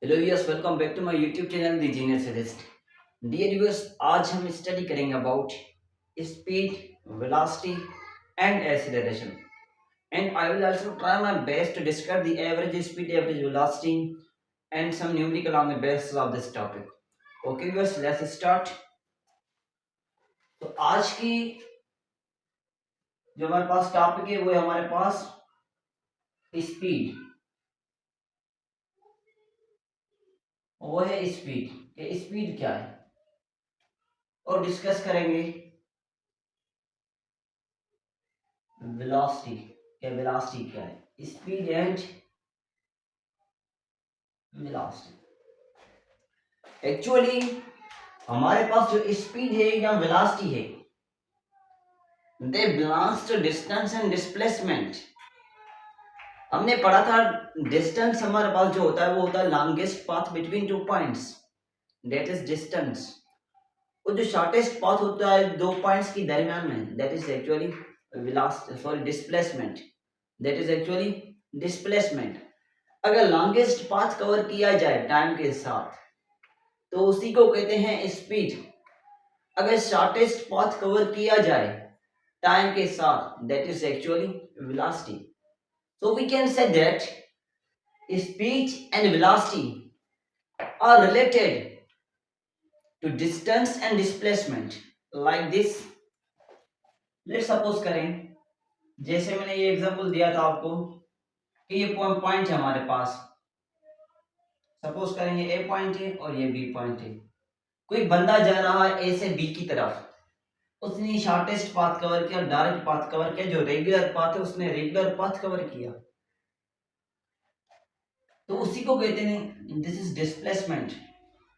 Hello viewers, welcome back to my YouTube channel the genius list. Dear viewers, आज हम study करेंगे about speed, velocity and acceleration, and I will also try my best to discuss the average speed, average velocity and some numerical on the basis of this topic. Okay viewers, let's start. तो आज की जो हमारे पास topic है वो है हमारे पास speed. वो है स्पीड कि स्पीड क्या है, और डिस्कस करेंगे वेलोसिटी क्या, वेलोसिटी क्या है, स्पीड एंड वेलोसिटी। एक्चुअली हमारे पास जो स्पीड है या वेलोसिटी है, they belongs to distance and displacement. हमने पढ़ा था डिस्टेंस हमारे पास जो होता है वो होता है longest path between two points, that is distance. और जो शॉर्टेस्ट पाथ होता है दो पॉइंट्स के दरमियान में, that is actually displacement, that is actually displacement. अगर लॉन्गेस्ट पाथ कवर किया जाए टाइम के साथ तो उसी को कहते हैं स्पीड। अगर शॉर्टेस्ट पाथ कवर किया जाए टाइम के साथ, that is actually velocity. So we can say that speed and velocity are related to distance and displacement like this. Let's suppose करें, जैसे मैंने ये एग्जांपल दिया था आपको कि ये पॉइंट है हमारे पास। सपोज करें ये ए पॉइंट है और ये बी पॉइंट है। कोई बंदा जा रहा है ए से बी की तरफ, उसने शॉर्टेस्ट पाथ कवर किया, डायरेक्ट पाथ कवर किया, जो रेगुलर पाथ है उसने रेगुलर पाथ कवर किया, तो उसी को कहते हैं दिस इज डिस्प्लेसमेंट।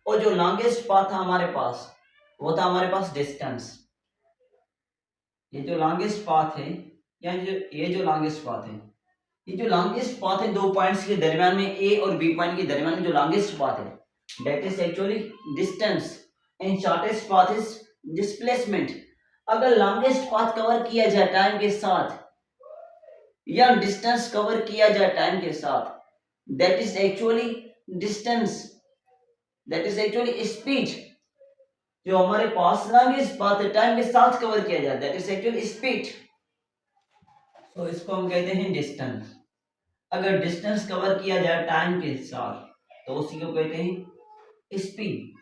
और जो लॉन्गेस्ट पाथ था हमारे पास वो था हमारे पास डिस्टेंस। ये जो लॉन्गेस्ट पाथ है या ये जो लॉन्गेस्ट पाथ है, ये जो लॉन्गेस्ट पाथ है दो पॉइंट्स के दरमियान में, ए और बी पॉइंट के दरमियान में जो लॉन्गेस्ट पाथ है, that is actually distance and shortest path is displacement. अगर लॉन्गेस्ट पाथ कवर किया जाए टाइम के साथ या डिस्टेंस कवर किया जाए टाइम के साथ, that is actually distance, that is actually speed. जो हमारे पास लॉन्गेस्ट पाथ है टाइम के साथ कवर किया जाए, दैट इज एक्चुअली स्पीड। तो इसको हम कहते हैं डिस्टेंस। अगर डिस्टेंस कवर किया जाए टाइम के साथ तो उसी को कहते हैं स्पीड।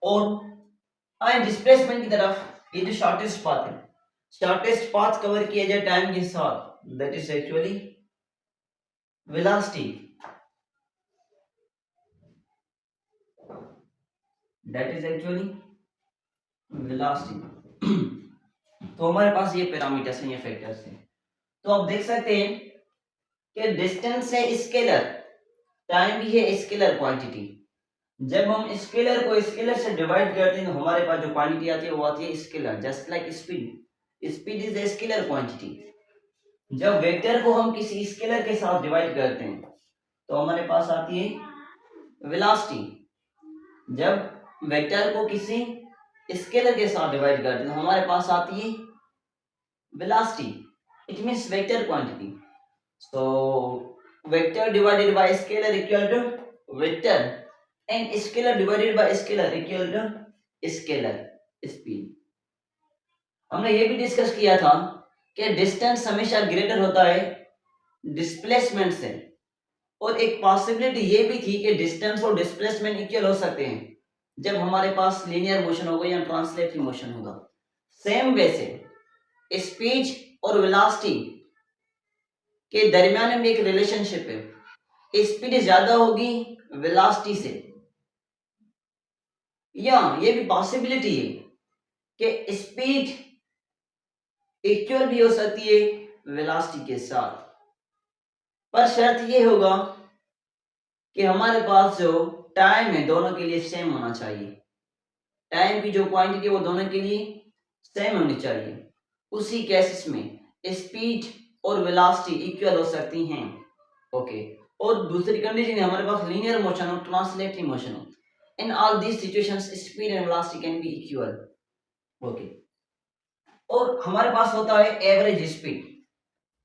और आए डिस्प्लेसमेंट की तरफ, ये जो शॉर्टेस्ट पाथ है, शॉर्टेस्ट पाथ कवर किया जाए टाइम के साथ, that is actually velocity, that is actually velocity. तो हमारे पास ये पैरामीटर्स हैं, ये फैक्टर्स हैं। तो आप देख सकते हैं कि डिस्टेंस है स्केलर, टाइम भी है स्केलर क्वांटिटी। जब हम स्केलर को स्केलर से डिवाइड करते हैं तो हमारे पास जो क्वांटिटी आती है वो आती है scalar, just like speed. Speed is a scalar quantity. जब वेक्टर को हम किसी स्केलर के साथ डिवाइड करते हैं तो हमारे पास आती है वेलोसिटी। जब वेक्टर को किसी स्केलर के साथ डिवाइड करते हैं तो हमारे पास आती है velocity. It means vector quantity. So vector divided by scalar equal to vector, and scalar divided by scalar equal to scalar speed. हमने ये भी डिस्कस किया था कि डिस्टेंस हमेशा ग्रेटर होता है डिस्प्लेसमेंट से, और एक पॉसिबिलिटी ये भी थी कि डिस्टेंस और डिस्प्लेसमेंट इक्वल हो सकते हैं जब हमारे पास लीनियर मोशन होगा या ट्रांसलेटरी मोशन होगा। सेम वैसे स्पीड और वेलोसिटी के दरमियान में एक रिलेशनशिप है, स्पीड ज्यादा होगी वेलोसिटी से, या ये भी पॉसिबिलिटी है कि स्पीड इक्वल भी हो सकती है वेलोसिटी के साथ। पर शर्त ये होगा कि हमारे पास जो टाइम है दोनों के लिए सेम होना चाहिए। टाइम की जो क्वांटिटी है वो दोनों के लिए सेम होनी चाहिए। उसी केसेस में स्पीड और वेलोसिटी इक्वल हो सकती हैं। ओके, और दूसरी कंडीशन है हमारे पास लीनियर मोशन हो, ट्रांसलेटरी मोशन हो। In all these situations speed and velocity can be equal. Okay, और हमारे पास होता है एवरेज स्पीड।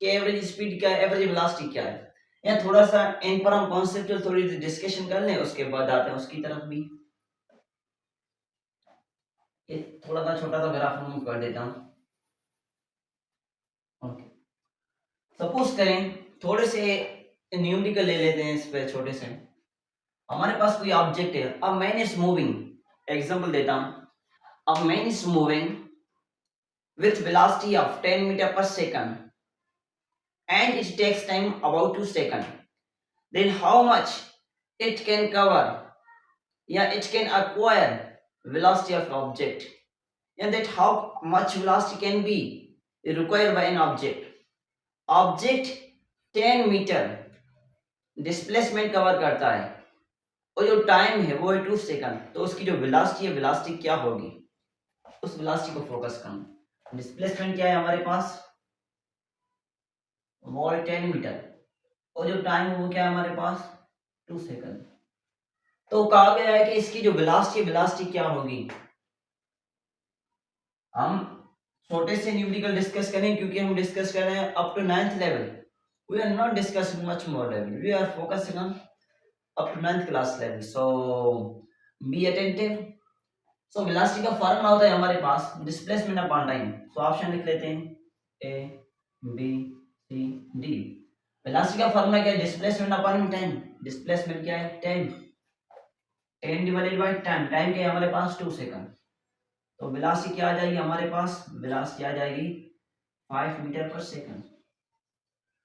कि एवरेज स्पीड क्या है, एवरेज वेलोसिटी क्या है। या थोड़ा सा इन पर हम कॉन्सेप्चुअल थोड़ी डिस्कशन कर लें, उसके बाद आते हैं उसकी तरफ भी। ये थोड़ा सा छोटा सा ग्राफ हम कर देता हूँ। ओके, सपोज करें थोड़े से न्यूमेरिकल ले लेते हैं इस पे छोटे से। हमारे पास कोई ऑब्जेक्ट है, a man is moving, example देता हूँ, a man is moving with velocity of 10 meter per second and it takes time about 2 seconds, then how much it can cover, yeah, it can acquire velocity of object, and that how much velocity can be required by an object 10 meter displacement cover करता है और जो time है वो है 2 second, तो उसकी जो वेलोसिटी है, वेलोसिटी क्या होगी, उस वेलोसिटी को फोकस करना। डिस्प्लेसमेंट क्या है हमारे पास, वो है 10 मीटर, और जो टाइम है वो क्या है हमारे पास 2 सेकंड। तो कहा गया है कि इसकी जो वेलोसिटी क्या होगी। हम छोटे से न्यूमेरिकल डिस्कस करें क्योंकि हम डिस्कस कर रहे हैं up to 9th level, we are not discussing much more level, we are focusing on up to 9th class level, so be attentive। so velocity का फॉर्मूला होता है हमारे पास displacement upon time. So option लिख लेते हैं A B C D. Velocity का formula क्या है, डिस्प्लेसमेंट अपॉन टाइम। डिस्प्लेसमेंट क्या है 10, 10 डिवाइडेड बाय टाइम, टाइम क्या है हमारे पास 2 सेकंड। तो वेलोसिटी क्या आ जाएगी हमारे पास, वेलोसिटी आ जाएगी 5 मीटर पर सेकंड,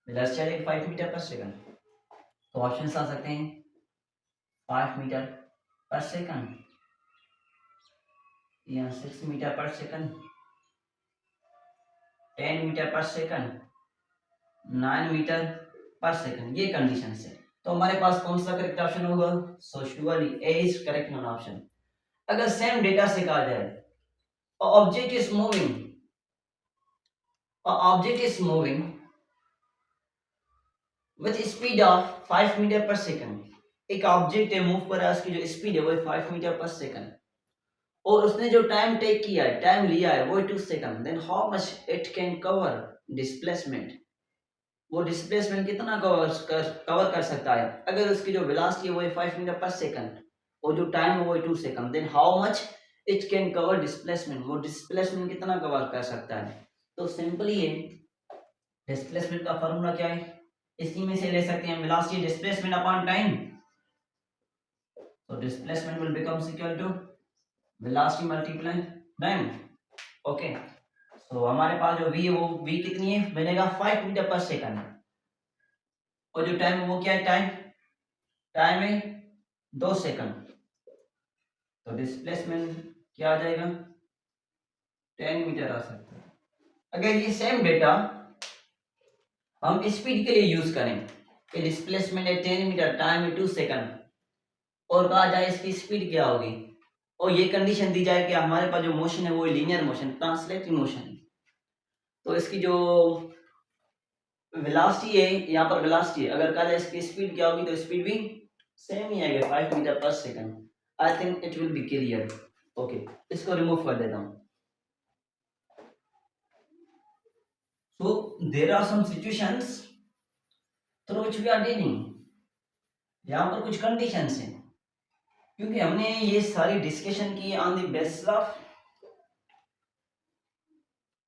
वेलोसिटी आ जाएगी 5 मीटर पर सेकंड। तो ऑप्शंस आ सकते हैं 5 मीटर पर सेकंड या 6 मीटर पर सेकंड, 10 मीटर पर सेकंड, 9 मीटर पर सेकंड, ये कंडीशन है। तो हमारे पास कौन सा करेक्ट ऑप्शन होगा, so surely A is correct one option. अगर सेम डेटा से कहा जाए object is moving, object is moving with speed of 5 metre पर सेकंड, एक ऑब्जेक्ट है मूव कर रहा है, उसकी जो स्पीड है वो 5 मीटर पर सेकंड, और उसने जो टाइम टेक किया है, टाइम लिया है वो 2 second, then how much it can cover displacement, वो डिस्प्लेसमेंट कितना कवर कर सकता है। अगर उसकी जो वेलोसिटी है वो है 5 मीटर पर सेकंड और जो टाइम है वो है 2 second, then how much it can cover displacement, वो डिस्प्लेसमेंट कितना कवर कर सकता है। तो सिंपली ये डिस्प्लेसमेंट का फॉर्मूला क्या है, इसी में से ले सकते हैं वेलोसिटी डिस्प्लेसमेंट अपॉन टाइम। तो displacement will becomes equal to velocity multiply time. Okay, so हमारे पास जो v है वो v कितनी है बनेगा 5 मीटर पर सेकंड, और जो टाइम है वो क्या है, टाइम टाइम है 2 सेकंड। तो डिस्प्लेसमेंट क्या आ जाएगा 10 मीटर आ सकता है। अगर ये सेम डेटा हम स्पीड के लिए यूज करें कि डिस्प्लेसमेंट है 10 मीटर, टाइम है 2 सेकंड, और कहा जाए इसकी स्पीड क्या होगी, और ये कंडीशन दी जाए कि हमारे पास जो मोशन है वो लीनियर मोशन, ट्रांसलेटिंग मोशन, तो इसकी जो वेलोसिटी है, यहाँ पर वेलोसिटी है, अगर कहा जाए इसकी स्पीड क्या होगी तो स्पीड भी सेम ही आएगा 5 मीटर पर second. I think it will be clear. Okay, इसको रिमूव कर देता हूँ। So there are some situations through which we are dealing, यहाँ पर कुछ कंडीशंस हैं, क्योंकि हमने ये सारी डिस्कशन की on the basis of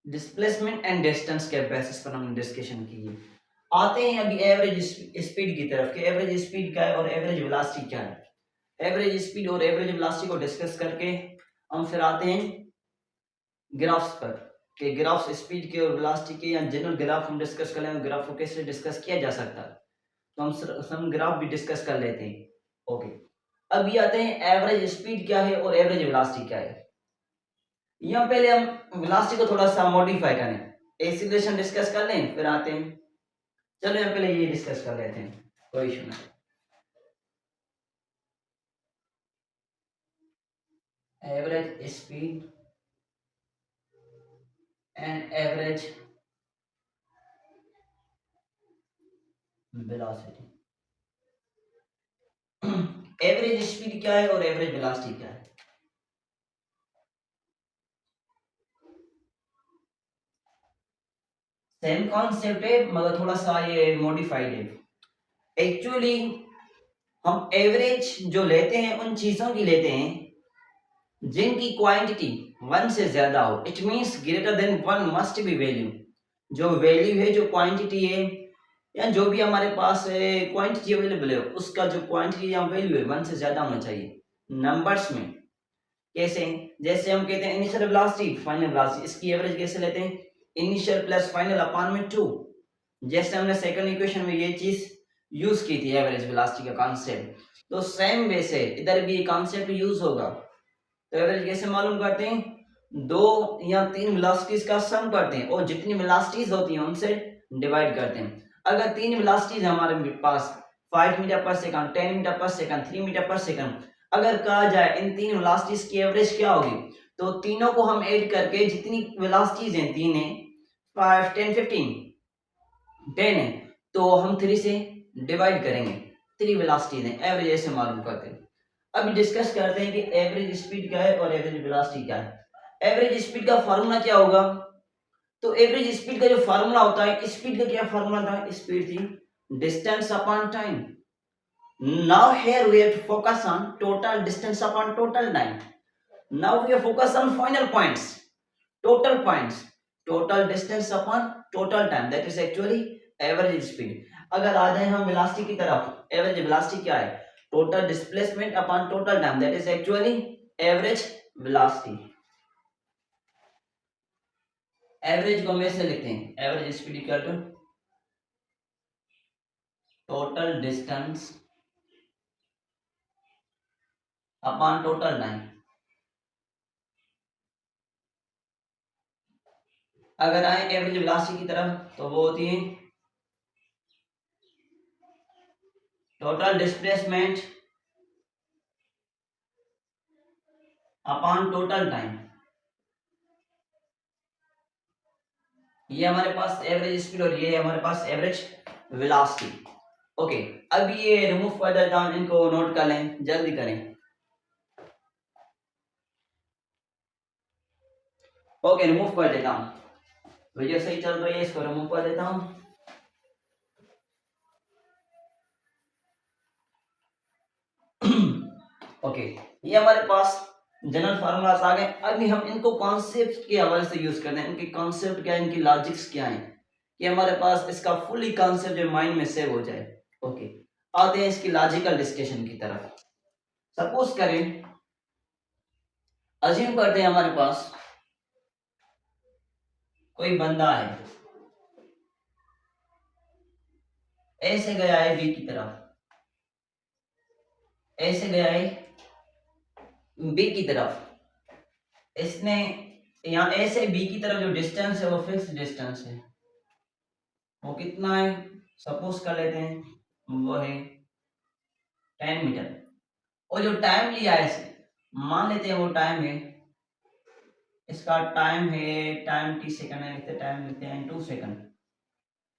displacement and distance के बेसिस पर हमने डिस्कशन की है। आते हैं अभी एवरेज स्पीड की तरफ कि एवरेज स्पीड क्या है और एवरेज वेलोसिटी क्या है। एवरेज स्पीड और एवरेज वेलोसिटी को डिस्कस करके हम फिर आते हैं ग्राफ्स पर कि ग्राफ्स स्पीड के और वेलोसिटी के या जनरल ग्राफ हम डिस्कस कर लें, ग्राफ को कैसे डिस्कस किया जा सकता है, तो हम ग्राफ भी डिस्कस कर लेते हैं। ओके, अभी आते हैं एवरेज स्पीड क्या है और एवरेज वेलोसिटी क्या है। यहाँ पहले हम वेलोसिटी को थोड़ा सा मॉडिफाई करें, एक्सीलरेशन डिस्कस कर लें फिर आते हैं। चलो यहाँ पहले ये डिस्कस कर लेते हैं, कोई इशू नहीं। Average speed and average velocity. Average speed क्या है और एवरेज वेलोसिटी क्या है। सेम कॉन्सेप्ट है मगर थोड़ा सा ये मॉडिफाइड है। एक्चुअली हम एवरेज जो लेते हैं उन चीजों की लेते हैं जिनकी क्वांटिटी 1 से ज्यादा हो। It means greater than 1 must be value. जो वैल्यू है, जो क्वांटिटी है, या जो भी हमारे पास क्वांटिटी अवेलेबल है, उसका जो क्वांटिटी या वैल्यू है 1 से ज्यादा होना चाहिए नंबर्स में। कैसे? जैसे हम कहते हैं इनिशियल वेलोसिटी फाइनल वेलोसिटी, इसकी एवरेज कैसे लेते हैं? इनिशियल प्लस फाइनल अपॉन में 2। जैसे हमने सेकंड इक्वेशन में ये चीज यूज की थी एवरेज वेलोसिटी का कॉन्सेप्ट, तो सेम वे से इधर भी ये कॉन्सेप्ट यूज होगा। तो एवरेज कैसे मालूम करते हैं? 2 या 3 वेलोसिटीज का सम करते हैं और जितनी वेलोसिटीज होती हैं उनसे डिवाइड करते हैं। अगर 3 वेलोसिटीज हमारे पास 5 मीटर पर सेकंड, 10 मीटर पर सेकंड, 3 मीटर पर सेकंड, अगर कहा जाए इन 3 वेलोसिटीज की एवरेज क्या होगी, तो तीनों को हम ऐड करके जितनी वेलोसिटीज हैं, 3 है, 5, 10, 15, 10 है, तो हम 3 से डिवाइड करेंगे। 3 वेलोसिटीज हैं, एवरेज ऐसे मालूम करते हैं। अब डिस्कस करते हैं कि एवरेज स्पीड क्या है और एवरेज वेलोसिटी क्या है। एवरेज स्पीड का फार्मूला क्या होगा? तो एवरेज स्पीड का जो फार्मूला होता है, स्पीड का क्या फार्मूला था? स्पीड थी distance upon time. Now here we have to focus on total distance upon total time. Now we are focused on final points, total points, total distance upon total time. That is actually average speed. अगर आ जाए हम velocity की तरफ, average velocity क्या है? Total displacement upon total time. That is actually average velocity. Average को हम ऐसे लिखते हैं, average speed equal to total distance upon total time. अगर आए एवरेज वेलोसिटी की तरफ तो वो होती है total displacement upon total time. ये हमारे पास एवरेज स्पीड और ये हमारे पास एवरेज वेलोसिटी। ओके, अब ये रिमूव कर देता हूं, इनको नोट कर लें, जल्दी करें। ओके, रिमूव कर देता हूं, वीडियो सही चल रही है, इसको रिमूव कर देता हूं। ओके, ये हमारे पास जनरल फार्मूलास आ गए। अभी हम इनको कॉन्सेप्ट के हवाले से यूज करते हैं। इनके कॉन्सेप्ट क्या है, इनकी लॉजिक्स क्या है, कि हमारे पास इसका फुली कॉन्सेप्ट जो माइंड में सेव हो जाए। ओके, आते हैं इसकी लॉजिकल डिस्कशन की तरफ। सपोज करें, अज्यूम करते हैं हमारे पास कोई बंदा है, ऐसे गया है बी की तरफ, ऐसे गया है बी की तरफ, इसने यहाँ ए से बी की तरफ जो डिस्टेंस है वो फिक्स डिस्टेंस है। वो कितना है? सपोज कर लेते हैं वो है 10 मीटर। और जो टाइम लिया है इसे, मान लेते हैं वो टाइम है, इसका टाइम है, टाइम टी सेकंड है, लिखते टाइम लिखते हैं 2 सेकंड,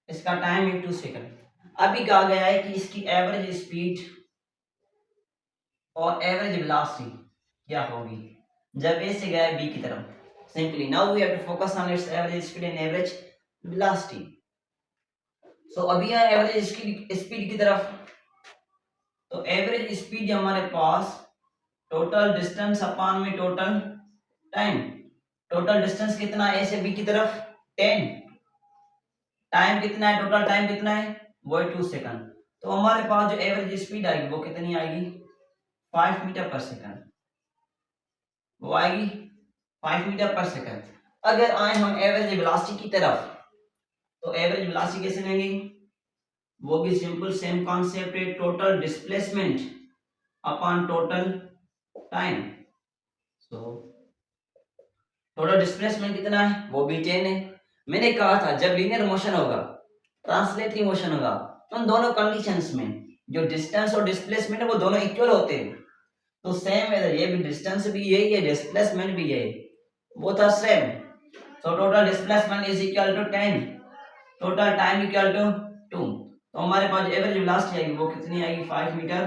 इसका टाइम है 2 सेकंड। अभी कहा गया है कि इसकी एवरेज स्पीड और एवरेज वेलोसिटी क्या होगी जब ए से गया है बी की तरफ। Simply now we have to focus on its average speed and average velocity. So अभी है एवरेज स्पीड की तरफ, तो एवरेज स्पीड हमारे पास टोटल डिस्टेंस अपॉन में टोटल टाइम। टोटल डिस्टेंस कितना है ए से बी की तरफ? 10। टाइम कितना है? टोटल टाइम कितना है? वो है 2 सेकंड। तो हमारे पास जो एवरेज स्पीड आएगी वो कितनी आएगी? 5 मीटर पर सेकंड। वो आएगी 5 मीटर पर सेकंड। अगर आए हम एवरेज वेलोसिटी की तरफ, तो एवरेज वेलोसिटी कैसे लेंगे? वो भी सिंपल सेम कॉन्सेप्ट है, total displacement upon total time. सो टोटल डिस्प्लेसमेंट कितना है? वो भी 10 है। मैंने कहा था जब लीनियर मोशन होगा, ट्रांसलेटरी मोशन होगा, तो उन दोनों कंडीशंस में जो डिस्टेंस और डिस्प्लेसमेंट है वो दोनों इक्वल होते हैं। तो सेम है, ये भी डिस्टेंस भी यही है, डिस्प्लेसमेंट भी यही, both are same. So total displacement is equal to 10, total time equal to 2। तो हमारे पास एवरेज वेलोसिटी आएगी वो कितनी आएगी? 5 मीटर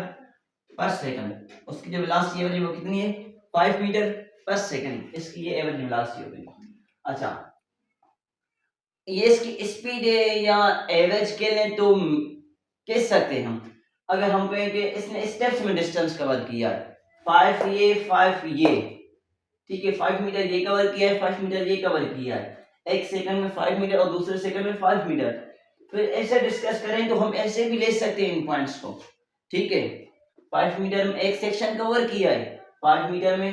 पर सेकंड। उसकी जो वेलोसिटी एवरेज वो कितनी है? 5 मीटर पर सेकंड। इसकी ये एवरेज वेलोसिटी हो गई। अच्छा, ये इसकी स्पीड है या एवरेज के लें तो खींच सकते हैं हम। अगर हम कहें कि इसने स्टेप्स में डिस्टेंस कवर किया है 5 ये 5 ये, ठीक है, 5 मीटर ये कवर किया है, 5 मीटर ये कवर किया है, एक सेकंड में 5 मीटर और दूसरे सेकंड में 5 मीटर। फिर ऐसे डिस्कस करें तो हम ऐसे भी ले सकते हैं इन पॉइंट्स को, ठीक है। 5 मीटर में एक सेक्शन कवर किया है, 5 मीटर में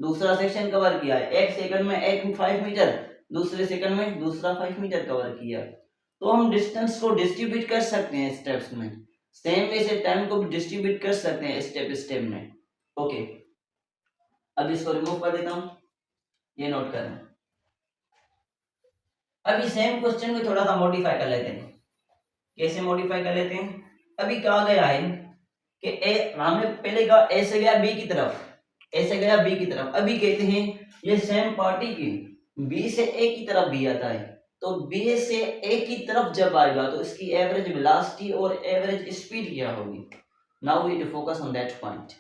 दूसरा सेक्शन कवर किया है, एक सेकंड में एक 5 मीटर, दूसरे सेकंड में दूसरा 5 मीटर कवर किया है। तो हम डिस्टेंस को डिस्ट्रीब्यूट कर सकते हैं स्टेप्स में, सेम वे से टाइम को भी डिस्ट्रीब्यूट कर सकते हैं स्टेप स्टेप में। ओके, अब इसको रिमूव कर देता हूं, ये नोट करना। अभी सेम क्वेश्चन को थोड़ा सा मॉडिफाई कर लेते हैं। कैसे मॉडिफाई कर लेते हैं? अभी कहा गया है कि ए, हमने पहले कहा ए से गया बी की तरफ, ए से गया बी की तरफ। अभी कहते हैं ये सेम पार्टी की बी से ए की तरफ भी आता है, तो बी से ए की तरफ जब आएगा तो इसकी एवरेज वेलोसिटी और एवरेज स्पीड क्या होगी। Now we to focus on that point.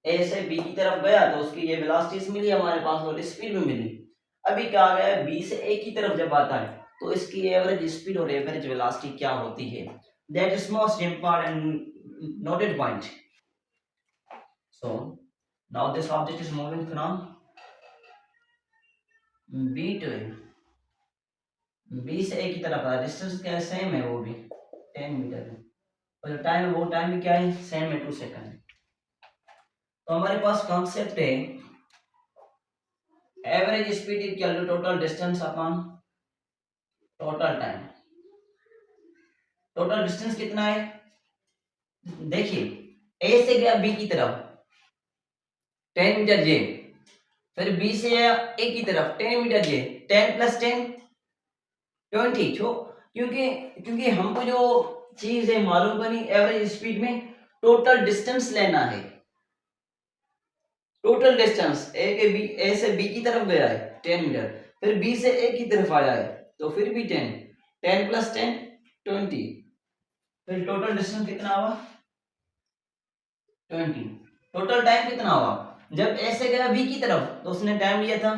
A से बी की तरफ गया तो उसकी ये वेलोसिटी मिली हमारे पास और स्पीड भी मिली। अभी कहा गया है बी से ए की तरफ जब आता है तो इसकी एवरेज स्पीड और एवरेज वेलोसिटी क्या होती है। That is most important noted point. So now this object is moving from B to A, B से ए की तरफ आ, डिस्टेंस क्या है, सेम है, वो भी 10 मीटर है, और जो टाइम है वो टाइम भी क्या है, सेम है, 2 सेकंड। तो हमारे पास कॉन्सेप्ट है average speed equal to total distance upon total time. Total distance कितना है, देखिए ए से गया बी की तरफ 10 मीटर जे, फिर बी से गया ए की तरफ 10 मीटर जे, 10 प्लस 10 20। क्योंकि क्योंकि हमको जो चीज है मालूम करनी एवरेज स्पीड में टोटल डिस्टेंस लेना है। टोटल डिस्टेंस ए के बी, ए से बी की तरफ गया है 10 मीटर, फिर बी से ए की तरफ आया है तो फिर भी 10, 10 प्लस 10 20, फिर टोटल डिस्टेंस कितना हुआ 20। टोटल टाइम कितना हुआ, जब ए से गया बी की तरफ तो उसने टाइम लिया था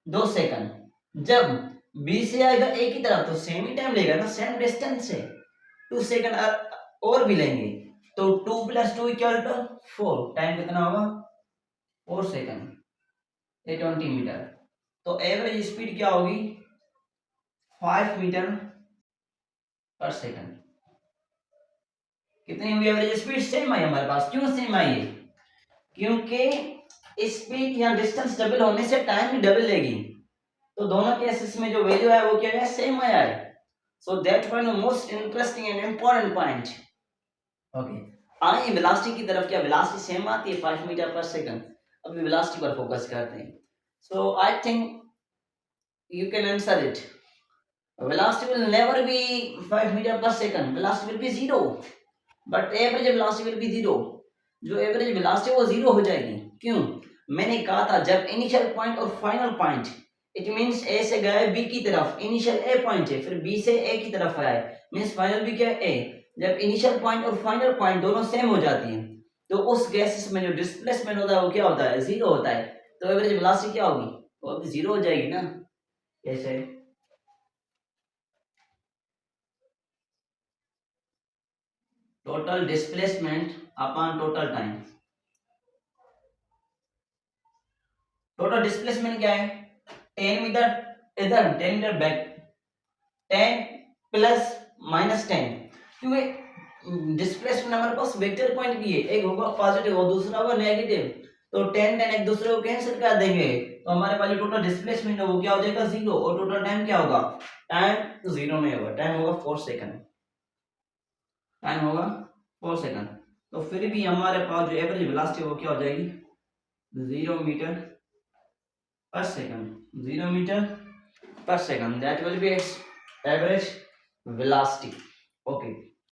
2 सेकंड, जब बी से आएगा ए की तरफ तो सेम ही टाइम लेगा ना, सेम डिस्टेंस है, 2 सेकंड और भी लेंगे तो 2 प्लस 2 इक्वल टू 4, टाइम कितना होगा 4 सेकंड, ये 20 मीटर। तो एवरेज स्पीड क्या होगी 5 मीटर पर सेकंड। कितनी हुई एवरेज स्पीड, सेम आई हमारे पास। क्यों सेम आई है, क्योंकि स्पीड या डिस्टेंस डबल होने से टाइम भी डबल लेगी, तो दोनों केसेस में जो वैल्यू है वो क्या है, सेम आया है। So that one most interesting and important point. Okay, आइए वेलोसिटी की तरफ। क्या वेलोसिटी सेम आती है 5 मीटर पर सेकंड? अभी वेलोसिटी पर फोकस करते हैं। So I think you can answer it. Velocity will never be 5 meter per second. Velocity will be 0. But average velocity will be 0. जो एवरेज वेलोसिटी वो 0 हो जाएगी। क्यों? मैंने कहा था जब इनिशियल पॉइंट और फाइनल पॉइंट, इट मींस ए से गया है बी की तरफ, इनिशियल ए पॉइंट है, फिर बी से ए की तरफ आया है, मींस फाइनल भी क्या है ए। जब इनिशियल पॉइंट और फाइनल पॉइंट दोनों सेम हो जाती हैं तो उस गैसेस में जो डिस्प्लेसमेंट होता है वो क्या होता है, 0 होता है। तो एवरेज वेलोसिटी क्या होगी, वो भी 0 हो जाएगी ना। कैसे? Total displacement upon total time. Total displacement क्या है, 10 मीटर इधर 10 मीटर बैक, 10 प्लस माइनस 10, क्योंकि डिस्प्लेसमेंट हमारे पास वेक्टर पॉइंट भी है, एक होगा पॉजिटिव और दूसरा होगा नेगेटिव, तो 10 10 एक दूसरे को कैंसिल कर देंगे तो हमारे पास जो टोटल डिस्प्लेसमेंट है वो क्या हो जाएगा 0, और टोटल टाइम क्या होगा, टाइम 0 में होगा, टाइम होगा 4 सेकंड, टाइम होगा 4 सेकंड। तो फिर भी हमारे पास जो एवरेज वेलोसिटी वो क्या हो जाएगी 0 metre per second, 0 meter per second, that will be its average velocity. Okay,